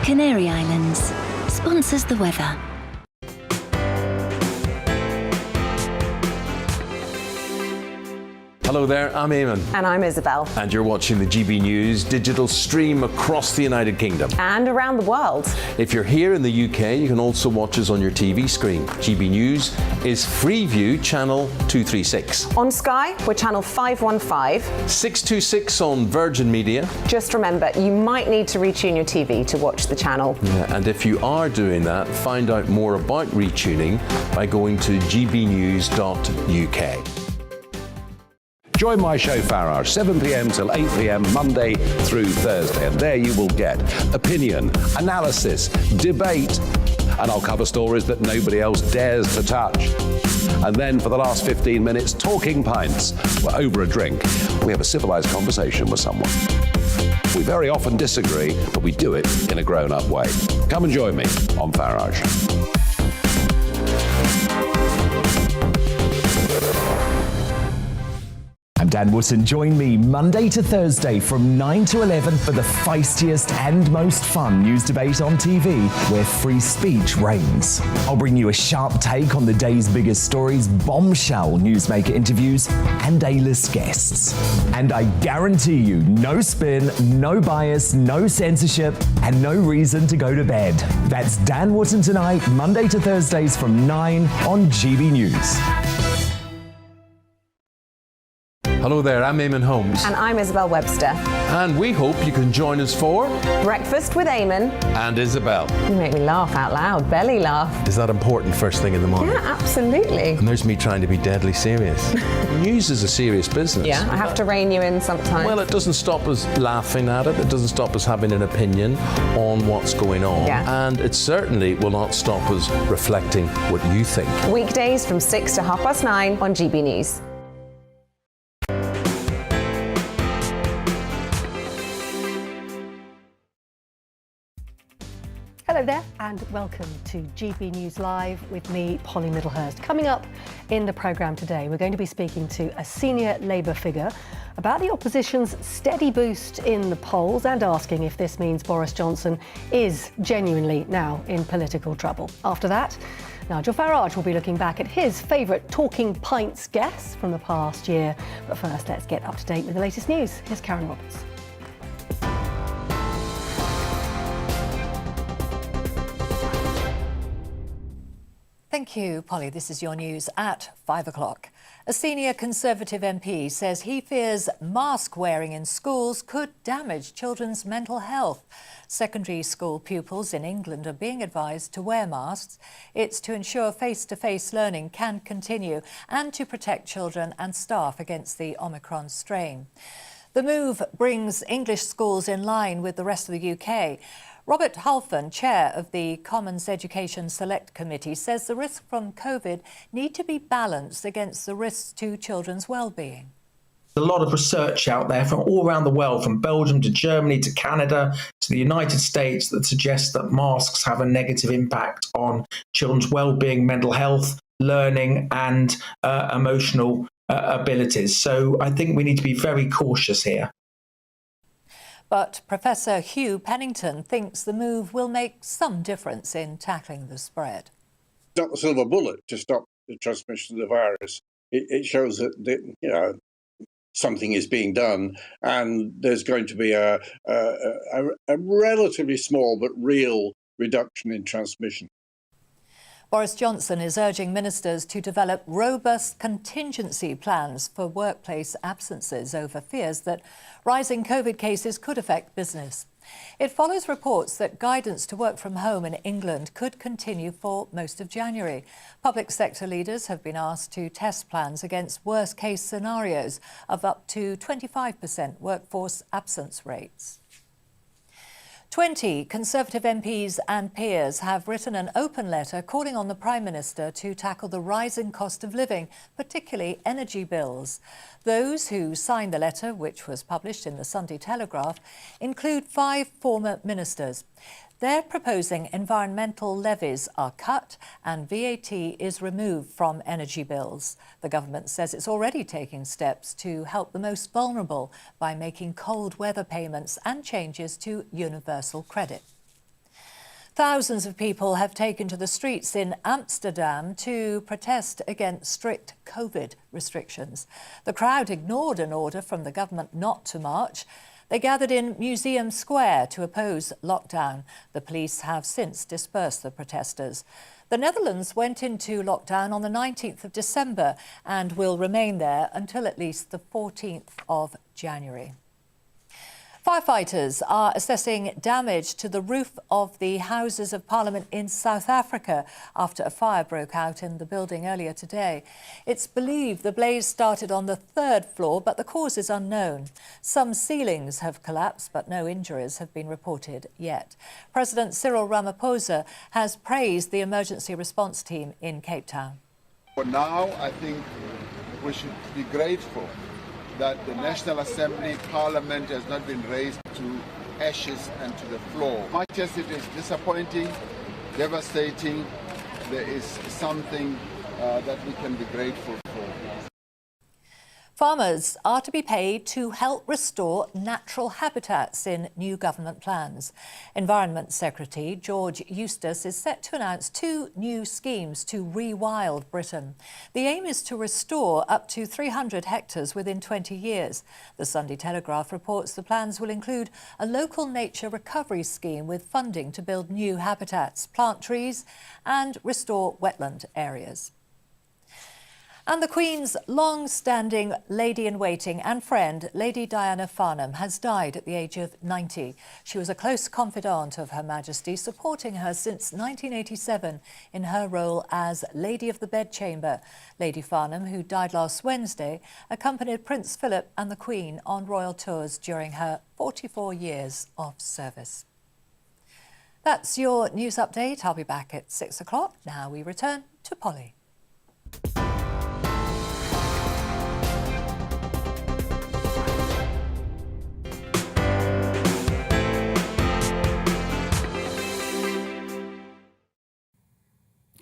Canary Islands sponsors the weather. Hello there, I'm Eamon. And I'm Isabel. And you're watching the GB News digital stream across the United Kingdom. And around the world. If you're here in the UK, you can also watch us on your TV screen. GB News is Freeview channel 236. On Sky, we're channel 515. 626 on Virgin Media. Just remember, you might need to retune your TV to watch the channel. Yeah, and if you are doing that, find out more about retuning by going to gbnews.uk. Join my show Farage, 7 p.m. till 8 p.m. Monday through Thursday, and there you will get opinion, analysis, debate, and I'll cover stories that nobody else dares to touch. And then for the last 15 minutes, talking pints. We're over a drink. We have a civilised conversation with someone. We very often disagree, but we do it in a grown-up way. Come and join me on Farage. I'm Dan Wootton. Join me Monday to Thursday from 9 to 11 for the feistiest and most fun news debate on TV, where free speech reigns. I'll bring you a sharp take on the day's biggest stories, bombshell newsmaker interviews, and A-list guests. And I guarantee you, no spin, no bias, no censorship, and no reason to go to bed. That's Dan Wootton tonight, Monday to Thursdays from 9 on GB News. Hello there, I'm Eamon Holmes. And I'm Isabel Webster. And we hope you can join us for Breakfast with Eamon. And Isabel. You make me laugh out loud, belly laugh. Is that important first thing in the morning? Yeah, absolutely. And there's me trying to be deadly serious. News is a serious business. Yeah, I have to rein you in sometimes. Well, it doesn't stop us laughing at it. It doesn't stop us having an opinion on what's going on. Yeah. And it certainly will not stop us reflecting what you think. Weekdays from 6 to 9:30 on GB News. Hello there and welcome to GB News Live with me, Polly Middlehurst. Coming up in the programme today, we're going to be speaking to a senior Labour figure about the opposition's steady boost in the polls and asking if this means Boris Johnson is genuinely now in political trouble. After that, Nigel Farage will be looking back at his favourite Talking Pints guests from the past year. But first, let's get up to date with the latest news. Here's Karen Roberts. Thank you, Polly. This is your news at 5 o'clock. A senior Conservative MP says he fears mask wearing in schools could damage children's mental health. Secondary school pupils in England are being advised to wear masks. It's to ensure face-to-face learning can continue and to protect children and staff against the Omicron strain. The move brings English schools in line with the rest of the UK. Robert Halfon, chair of the Commons Education Select Committee, says the risks from COVID need to be balanced against the risks to children's well-being. A lot of research out there from all around the world, from Belgium to Germany to Canada to the United States, that suggests that masks have a negative impact on children's well-being, mental health, learning and emotional abilities. So I think we need to be very cautious here. But Professor Hugh Pennington thinks the move will make some difference in tackling the spread. It's not the silver bullet to stop the transmission of the virus. It shows that something is being done, and there's going to be a relatively small but real reduction in transmission. Boris Johnson is urging ministers to develop robust contingency plans for workplace absences over fears that rising COVID cases could affect business. It follows reports that guidance to work from home in England could continue for most of January. Public sector leaders have been asked to test plans against worst-case scenarios of up to 25% workforce absence rates. 20 Conservative MPs and peers have written an open letter calling on the Prime Minister to tackle the rising cost of living, particularly energy bills. Those who signed the letter, which was published in the Sunday Telegraph, include 5 former ministers. They're proposing environmental levies are cut and VAT is removed from energy bills. The government says it's already taking steps to help the most vulnerable by making cold weather payments and changes to universal credit. Thousands of people have taken to the streets in Amsterdam to protest against strict COVID restrictions. The crowd ignored an order from the government not to march. They gathered in Museum Square to oppose lockdown. The police have since dispersed the protesters. The Netherlands went into lockdown on the 19th of December and will remain there until at least the 14th of January. Firefighters are assessing damage to the roof of the Houses of Parliament in South Africa after a fire broke out in the building earlier today. It's believed the blaze started on the third floor, but the cause is unknown. Some ceilings have collapsed, but no injuries have been reported yet. President Cyril Ramaphosa has praised the emergency response team in Cape Town. For now, I think we should be grateful that the National Assembly Parliament has not been razed to ashes and to the floor. Much as it is disappointing, devastating, there is something that we can be grateful for. Farmers are to be paid to help restore natural habitats in new government plans. Environment Secretary George Eustace is set to announce 2 new schemes to rewild Britain. The aim is to restore up to 300 hectares within 20 years. The Sunday Telegraph reports the plans will include a local nature recovery scheme with funding to build new habitats, plant trees and restore wetland areas. And the Queen's long-standing lady-in-waiting and friend, Lady Diana Farnham, has died at the age of 90. She was a close confidant of Her Majesty, supporting her since 1987 in her role as Lady of the Bedchamber. Lady Farnham, who died last Wednesday, accompanied Prince Philip and the Queen on royal tours during her 44 years of service. That's your news update. I'll be back at 6 o'clock. Now we return to Polly.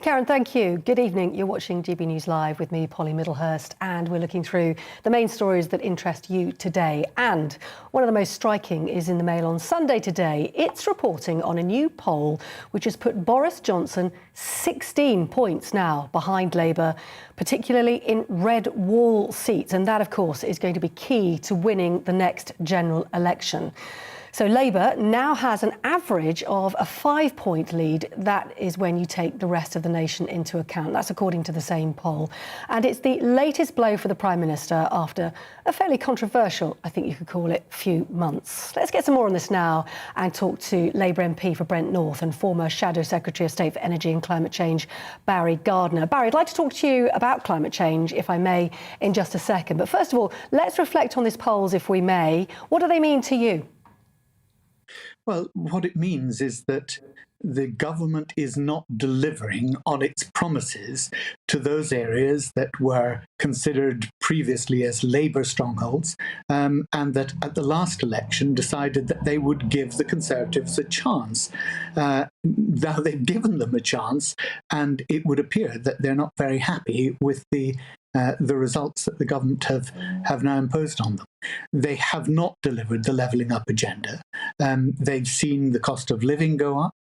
Karen, thank you. Good evening. You're watching GB News Live with me, Polly Middlehurst, and we're looking through the main stories that interest you today. And one of the most striking is in the Mail on Sunday today. It's reporting on a new poll which has put Boris Johnson 16 points now behind Labour, particularly in red wall seats. And that, of course, is going to be key to winning the next general election. So Labour now has an average of a 5-point lead. That is when you take the rest of the nation into account. That's according to the same poll. And it's the latest blow for the Prime Minister after a fairly controversial, I think you could call it, few months. Let's get some more on this now and talk to Labour MP for Brent North and former Shadow Secretary of State for Energy and Climate Change, Barry Gardner. Barry, I'd like to talk to you about climate change, if I may, in just a second. But first of all, let's reflect on these polls, if we may. What do they mean to you? Well, what it means is that the government is not delivering on its promises to those areas that were considered previously as Labour strongholds, and that at the last election decided that they would give the Conservatives a chance. Now they've given them a chance, and it would appear that they're not very happy with the results that the government have now imposed on them. They have not delivered the levelling up agenda. They've seen the cost of living go up,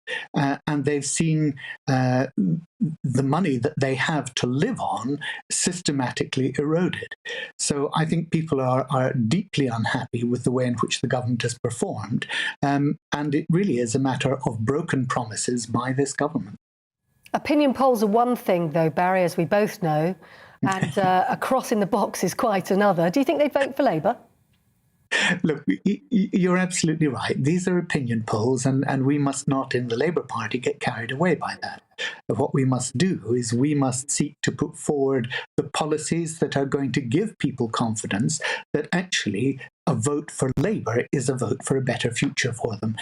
and they've seen the money that they have to live on systematically eroded. So I think people are deeply unhappy with the way in which the government has performed, and it really is a matter of broken promises by this government. Opinion polls are one thing, though, Barry, as we both know, and a cross in the box is quite another. Do you think they'd vote for Labour? Look, you're absolutely right. These are opinion polls, and we must not, in the Labour Party, get carried away by that. But what we must do is we must seek to put forward the policies that are going to give people confidence that actually a vote for Labour is a vote for a better future for them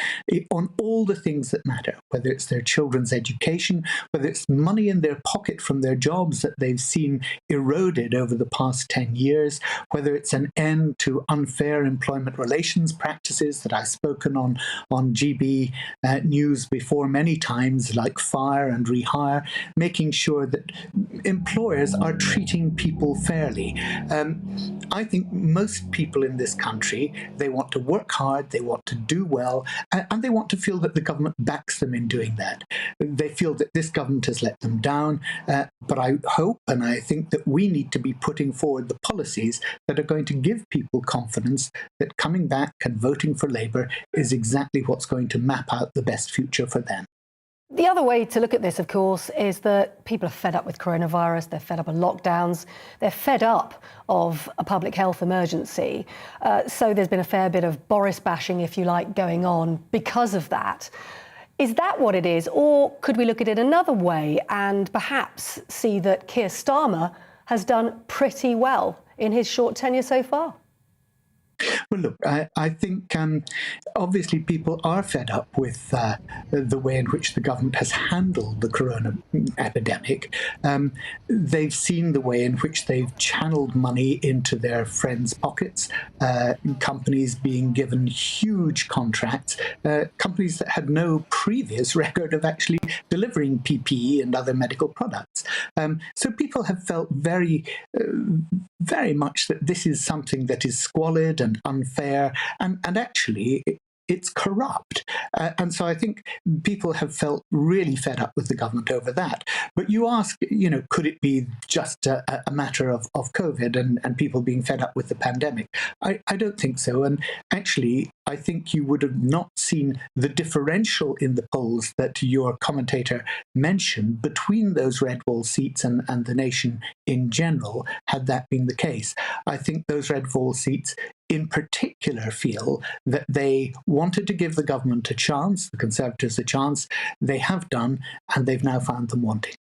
on all the things that matter, whether it's their children's education, whether it's money in their pocket from their jobs that they've seen eroded over the past 10 years, whether it's an end to unfair employment relations practices that I've spoken on GB News before many times, like fire and rehire, making sure that employers are treating people fairly. I think most people in this country, they want to work hard, they want to do well, and they want to feel that the government backs them in doing that. They feel that this government has let them down, but I hope and I think that we need to be putting forward the policies that are going to give people confidence that coming back and voting for Labour is exactly what's going to map out the best future for them. The other way to look at this, of course, is that people are fed up with coronavirus, they're fed up of lockdowns, they're fed up of a public health emergency. So there's been a fair bit of Boris bashing, if you like, going on because of that. Is that what it is? Or could we look at it another way and perhaps see that Keir Starmer has done pretty well in his short tenure so far? Well, look, I think obviously people are fed up with the way in which the government has handled the corona epidemic. They've seen the way in which they've channeled money into their friends' pockets, companies being given huge contracts, companies that had no previous record of actually delivering PPE and other medical products. So people have felt very much that this is something that is squalid and unfair, and actually it's corrupt. And so I think people have felt really fed up with the government over that. But you ask, could it be just a matter of COVID and people being fed up with the pandemic? I don't think so. And actually, I think you would have not seen the differential in the polls that your commentator mentioned between those red wall seats and the nation in general, had that been the case. I think those red wall seats in particular feel that they wanted to give the government a chance, the Conservatives a chance. They have done, and they've now found them wanting.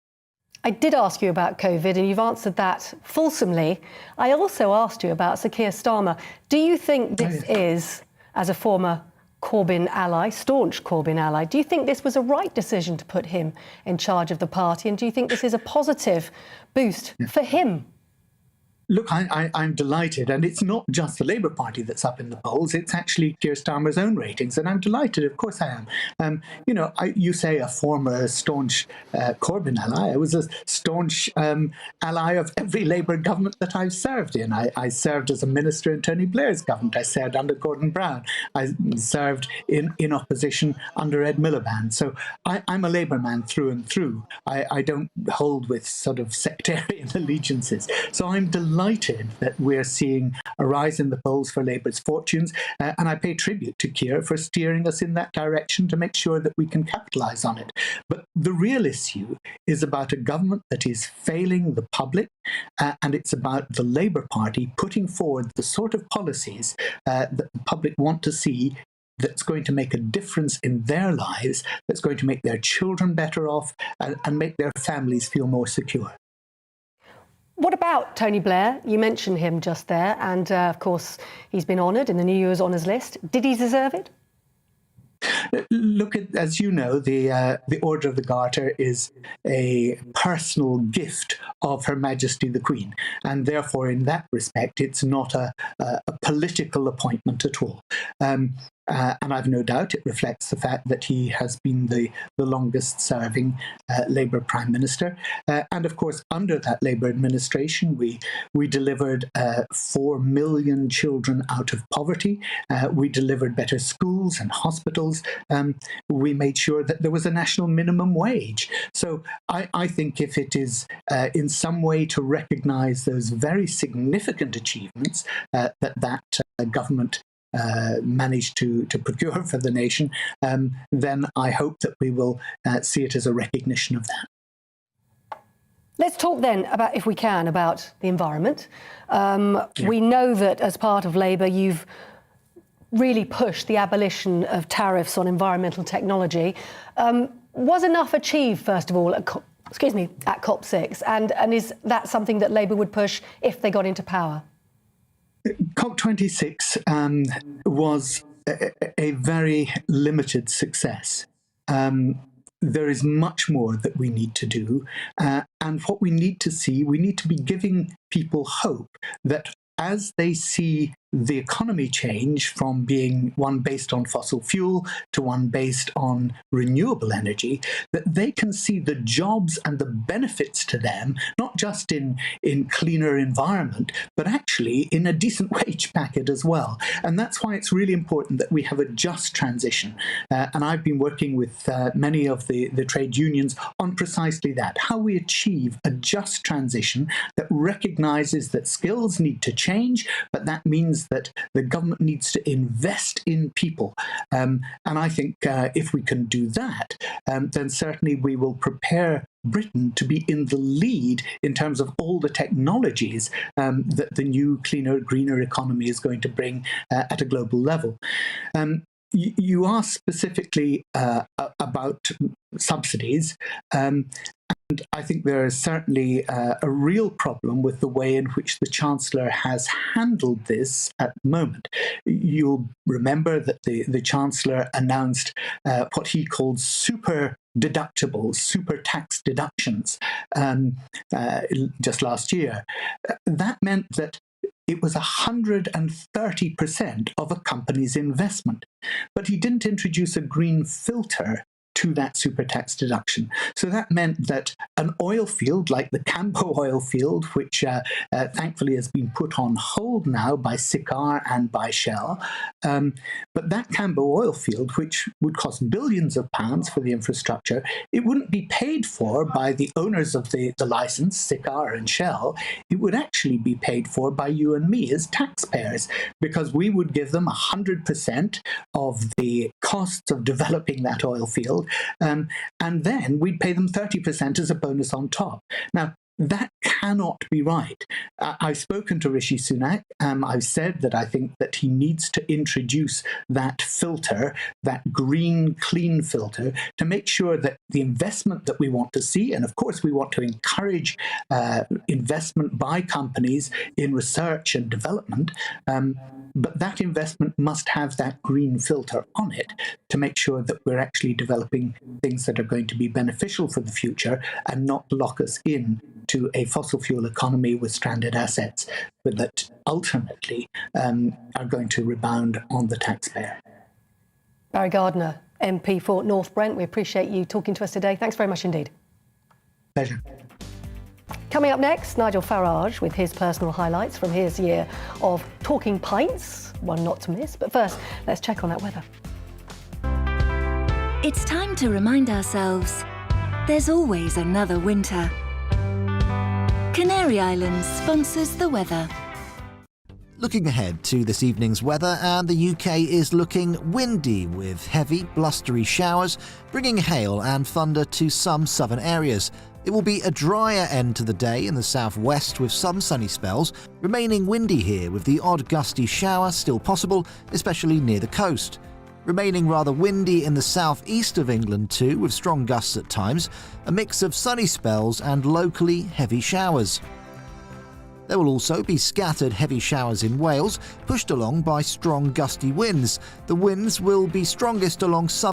I did ask you about COVID, and you've answered that fulsomely. I also asked you about Sir Keir Starmer. Do you think this is, as a former Corbyn ally, staunch Corbyn ally, do you think this was a right decision to put him in charge of the party? And do you think this is a positive boost for him? Look, I'm delighted, and it's not just the Labour Party that's up in the polls, it's actually Keir Starmer's own ratings, and I'm delighted, of course I am. You say a former staunch Corbyn ally. I was a staunch ally of every Labour government that I've served in. I served as a minister in Tony Blair's government, I served under Gordon Brown, I served in opposition under Ed Miliband. So I'm a Labour man through and through. I don't hold with sort of sectarian allegiances. So I'm delighted that we're seeing a rise in the polls for Labour's fortunes, and I pay tribute to Keir for steering us in that direction to make sure that we can capitalise on it. But the real issue is about a government that is failing the public, and it's about the Labour Party putting forward the sort of policies that the public want to see, that's going to make a difference in their lives, that's going to make their children better off, and make their families feel more secure. What about Tony Blair? You mentioned him just there, and of course he's been honoured in the New Year's Honours list. Did he deserve it? Look, as you know, the Order of the Garter is a personal gift of Her Majesty the Queen, and therefore in that respect it's not a political appointment at all. And I've no doubt it reflects the fact that he has been the longest-serving Labour Prime Minister. And of course, under that Labour administration, we delivered 4 million children out of poverty. We delivered better schools and hospitals. We made sure that there was a national minimum wage. So I think if it is in some way to recognise those very significant achievements that government managed to procure for the nation, then I hope that we will see it as a recognition of that. Let's talk then about, if we can, about the environment. We know that as part of Labour, you've really pushed the abolition of tariffs on environmental technology. Was enough achieved, first of all, at COP6, and is that something that Labour would push if they got into power? COP26 was a very limited success. There is much more that we need to do. And what we need to see, we need to be giving people hope that as they see the economy change from being one based on fossil fuel to one based on renewable energy, that they can see the jobs and the benefits to them, not not just in cleaner environment, but actually in a decent wage packet as well. And that's why it's really important that we have a just transition. And I've been working with many of the trade unions on precisely that, how we achieve a just transition that recognises that skills need to change, but that means that the government needs to invest in people. And I think if we can do that, then certainly we will prepare Britain to be in the lead in terms of all the technologies that the new cleaner, greener economy is going to bring at a global level. You asked specifically about subsidies. And I think there is certainly a real problem with the way in which the Chancellor has handled this at the moment. You'll remember that the Chancellor announced what he called super deductibles, super tax deductions, just last year. That meant that it was 130% of a company's investment. But he didn't introduce a green filter to that super tax deduction. So that meant that an oil field like the Cambo oil field, which thankfully has been put on hold now by Sikar and by Shell, but that Cambo oil field, which would cost billions of pounds for the infrastructure, it wouldn't be paid for by the owners of the license, Sikar and Shell. It would actually be paid for by you and me as taxpayers, because we would give them 100% of the costs of developing that oil field, and then we'd pay them 30% as a bonus on top. Now, that cannot be right. I've spoken to Rishi Sunak. I've said that I think that he needs to introduce that filter, that green, clean filter, to make sure that the investment that we want to see, and of course we want to encourage investment by companies in research and development, but that investment must have that green filter on it to make sure that we're actually developing things that are going to be beneficial for the future and not lock us in to a fossil fuel economy with stranded assets, but that ultimately are going to rebound on the taxpayer. Barry Gardiner, MP for North Brent, we appreciate you talking to us today. Thanks very much indeed. Pleasure. Coming up next, Nigel Farage with his personal highlights from his year of talking pints, one not to miss. But first, let's check on that weather. It's time to remind ourselves there's always another winter. Canary Islands sponsors the weather. Looking ahead to this evening's weather, and the UK is looking windy with heavy, blustery showers, bringing hail and thunder to some southern areas. It will be a drier end to the day in the southwest with some sunny spells, remaining windy here with the odd gusty shower still possible, especially near the coast. Remaining rather windy in the southeast of England too, with strong gusts at times, a mix of sunny spells and locally heavy showers. There will also be scattered heavy showers in Wales, pushed along by strong gusty winds. The winds will be strongest along southern